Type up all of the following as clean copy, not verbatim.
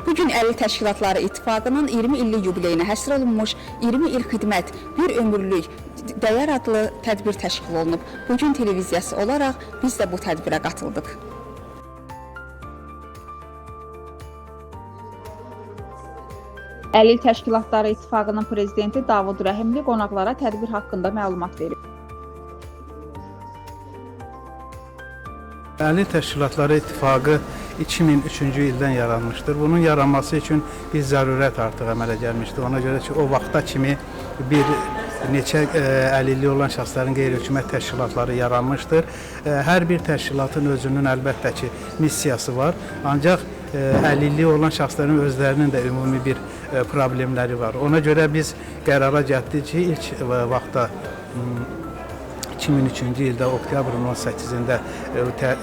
Bugün Əlil Təşkilatları İttifaqının 20 illik yubileyinə həsr olunmuş 20 il xidmət, bir ömürlük dəyər adlı tədbir təşkil olunub. Bugün televiziyası olaraq biz də bu tədbirə qatıldıq. Əlil Təşkilatları İttifaqının prezidenti Davud Rəhimli qonaqlara tədbir haqqında məlumat verib. Əlil Təşkilatları İttifaqı 2003-cü ildən yaranmışdır. Bunun yaranması üçün bir zərurət artıq əmələ gəlmişdir. Ona görə ki, o vaxta kimi bir neçə əlilliyi olan şəxslərin qeyri-hökumət təşkilatları yaranmışdır. Hər bir təşkilatın özünün əlbəttə ki, missiyası var. Ancaq əlilliyi olan şəxslərin özlərinin də ümumi bir problemləri var. Ona görə biz qərara gəldik ki, ilk vaxtda 2003-cü ildə oktyabrın 18-də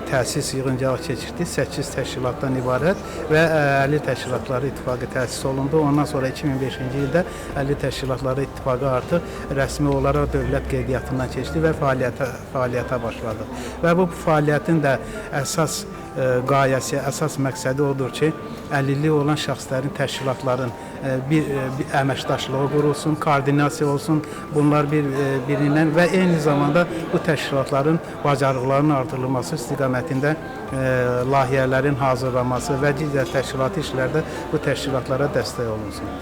təsis yığıncağı keçirdi. 8 təşkilatdan ibarət və Əlil Təşkilatları İttifaqı təsis olundu. Ondan sonra 2005-ci ildə Əlil Təşkilatları İttifaqı artıq rəsmi olaraq dövlət qeydiyyatından keçdi və fəaliyyətə başladı. Və bu fəaliyyətin də əsas qayəsi, əsas məqsədi odur ki, əlilliyi olan şəxslərin, təşkilatların bir əməkdaşlığı qurulsun, koordinasiya olsun, bunlar bir-birindən və eyni zamanda bu təşkilatların bacarıqlarının artırılması istiqamətində layihələrin hazırlanması və digər təşkilati işlərdə bu təşkilatlara dəstək olunsun.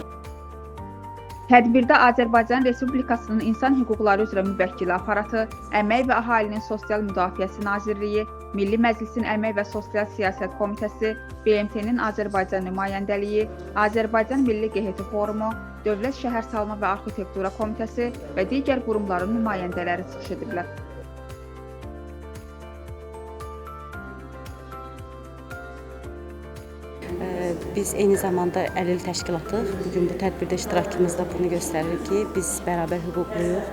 Tədbirdə Azərbaycan Respublikasının İnsan Hüquqları üzrə Müvəkkili Aparatı, Əmək və Əhalinin Sosial Müdafiəsi Nazirliyi, Milli Məclisin Əmək və Sosial Siyasət Komitəsi, BMT-nin Azərbaycan nümayəndəliyi, Azərbaycan Milli QHT Forumu, Dövlət Şəhərsalma və Arxitektura Komitəsi və digər qurumların nümayəndələri çıxış ediblər. Biz eyni zamanda əlil təşkilatıq. Bugün bu tədbirdə iştirakımız da bunu göstərir ki, biz bərabər hüquqluyuq,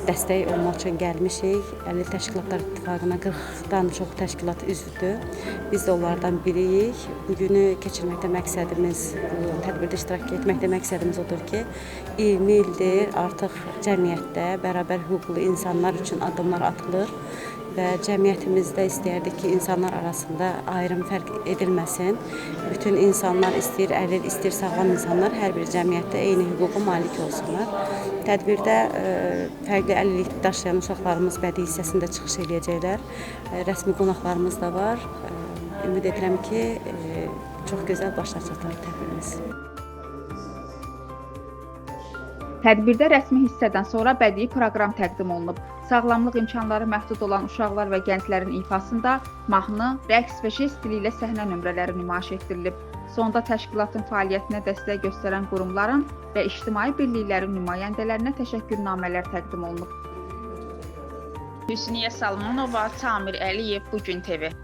dəstək olmaq üçün gəlmişik. Əlil Təşkilatlar İttifaqına 40-dan çox təşkilat üzvdür. Biz də onlardan biriyik. Bugünü keçirməkdə məqsədimiz, bu tədbirdə iştirak etməkdə məqsədimiz odur ki, 20 ildir artıq cəmiyyətdə bərabər hüquqlu insanlar üçün addımlar atılır. Və cəmiyyətimizdə istəyərdik ki, insanlar arasında ayrım fərq edilməsin. Bütün insanlar istəyir əlil, istəyir sağlam insanlar hər bir cəmiyyətdə eyni hüquqa malik olsunlar. Tədbirdə fərqli əlillik daşıyan uşaqlarımız bədii hissəsində çıxış edəcəklər. Rəsmi qonaqlarımız da var. Ümid edirəm ki, çox gözəl başlayacaqlar tədbirimiz. Tədbirdə rəsmi hissədən sonra bədii proqram təqdim olunub. Sağlamlıq imkanları məhdud olan uşaqlar və gənclərin ifasında mahnı, rəqs və jest dili ilə səhnə nömrələri nümayiş etdirilib. Sonda təşkilatın fəaliyyətinə dəstək göstərən qurumların və ictimai birliklərin nümayəndələrinə təşəkkürnamələr təqdim olunub. Hüsniyyə Salmanova, Samir Əliyev, Bugün TV.